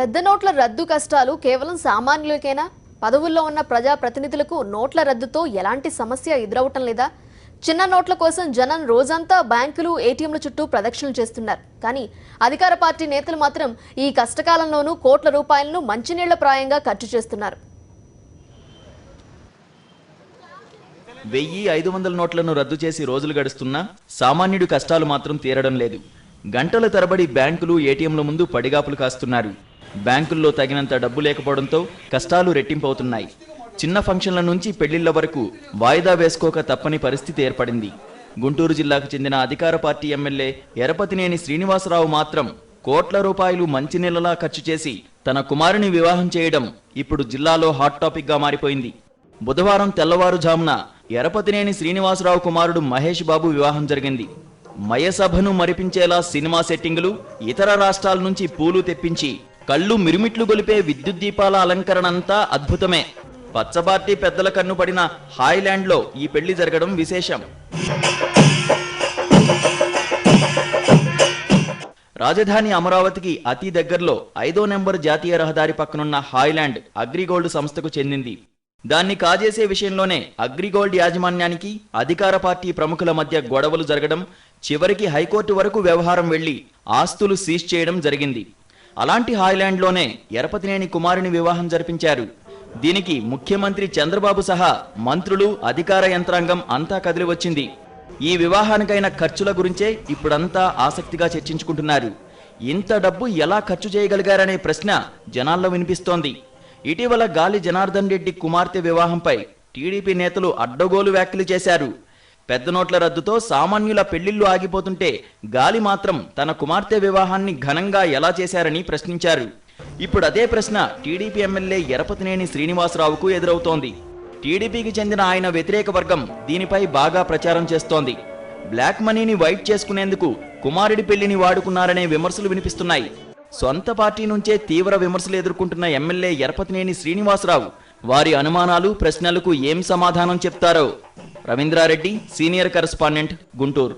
పెద్ద నోట్ల రద్దు కష్టాలు కేవలం సామాన్యులకేనా? పదవుల్లో ఉన్న ప్రజా ప్రతినిధులకు నోట్ల రద్దుతో ఎలాంటి సమస్య ఎదురవటం లేదా? చిన్న నోట్ల కోసం జనం రోజంతా బ్యాంకులు, ఏటీఎంల చుట్టూ ప్రదక్షిణలు చేస్తున్నారు. కానీ అధికార పార్టీ నేతలు మాత్రం ఈ కష్టకాలంలోనూ కోట్ల రూపాయలను మంచినీళ్ల ప్రాయంగా ఖర్చు చేస్తున్నారు. 1500 నోట్లను రద్దు చేసి రోజులు గడుస్తున్నా సామాన్యుడి కష్టాలు మాత్రం తీరడం లేదు. గంటల తరబడి బ్యాంకులు, ఏటీఎంల ముందు పడిగాపులు కాస్తున్నారు. బ్యాంకుల్లో తగినంత డబ్బు లేకపోవడంతో కష్టాలు రెట్టింపవుతున్నాయి. చిన్న ఫంక్షన్ల నుంచి పెళ్లిళ్ల వరకు వాయిదా వేసుకోక తప్పని పరిస్థితి ఏర్పడింది. గుంటూరు జిల్లాకు చెందిన అధికార పార్టీ ఎమ్మెల్యే ఎరపతినేని శ్రీనివాసరావు మాత్రం కోట్ల రూపాయలు మంచినీళ్లలా ఖర్చు చేసి తన కుమారుని వివాహం చేయడం ఇప్పుడు జిల్లాలో హాట్ టాపిక్ గా మారిపోయింది. బుధవారం తెల్లవారుజామున ఎరపతినేని శ్రీనివాసరావు కుమారుడు మహేష్ బాబు వివాహం జరిగింది. మయసభను మరిపించేలా సినిమా సెట్టింగులు, ఇతర రాష్ట్రాల నుంచి పూలు తెప్పించి కళ్ళు మిరుమిట్లు గొలిపే విద్యుత్ దీపాల అలంకరణ అంతా అద్భుతమే. పచ్చబార్టీ పెద్దల కన్నుపడిన హాయ్లాండ్లో ఈ పెళ్లి జరగడం విశేషం. రాజధాని అమరావతికి అతి దగ్గరలో 5వ నెంబర్ జాతీయ రహదారి పక్కనున్న హాయ్లాండ్ అగ్రిగోల్డ్ సంస్థకు చెందింది. దాన్ని కాజేసే విషయంలోనే అగ్రిగోల్డ్ యాజమాన్యానికి అధికార పార్టీ ప్రముఖుల మధ్య గొడవలు జరగడం, చివరికి హైకోర్టు వరకు వ్యవహారం వెళ్లి ఆస్తులు సీజ్ చేయడం జరిగింది. అలాంటి హాయ్లాండ్లోనే ఎరపతినేని కుమారుని వివాహం జరిపించారు. దీనికి ముఖ్యమంత్రి చంద్రబాబు సహా మంత్రులు, అధికార యంత్రాంగం అంతా కదిలి వచ్చింది. ఈ వివాహానికైన ఖర్చుల గురించే ఇప్పుడంతా ఆసక్తిగా చర్చించుకుంటున్నారు. ఇంత డబ్బు ఎలా ఖర్చు చేయగలిగారనే ప్రశ్న జనాల్లో వినిపిస్తోంది. ఇటీవల గాలి జనార్దన్ రెడ్డి కుమార్తె వివాహంపై టీడీపీ నేతలు అడ్డగోలు వ్యాఖ్యలు చేశారు. పెద్ద నోట్ల రద్దుతో సామాన్యుల పెళ్లిళ్లు ఆగిపోతుంటే గాలి మాత్రం తన కుమార్తె వివాహాన్ని ఘనంగా ఎలా చేశారని ప్రశ్నించారు. ఇప్పుడు అదే ప్రశ్న టీడీపీ ఎమ్మెల్యే ఎరపతినేని శ్రీనివాసరావుకు ఎదురవుతోంది. టీడీపీకి చెందిన ఆయన వ్యతిరేక వర్గం దీనిపై బాగా ప్రచారం చేస్తోంది. బ్లాక్ మనీని వైట్ చేసుకునేందుకు కుమారుడి పెళ్లిని వాడుకున్నారనే విమర్శలు వినిపిస్తున్నాయి. సొంత పార్టీ నుంచే తీవ్ర విమర్శలు ఎదుర్కొంటున్న ఎమ్మెల్యే ఎరపతినేని శ్రీనివాసరావు వారి అనుమానాలు, ప్రశ్నలకు ఏం సమాధానం చెప్తారో. Ravindra Reddy, senior correspondent, Guntur.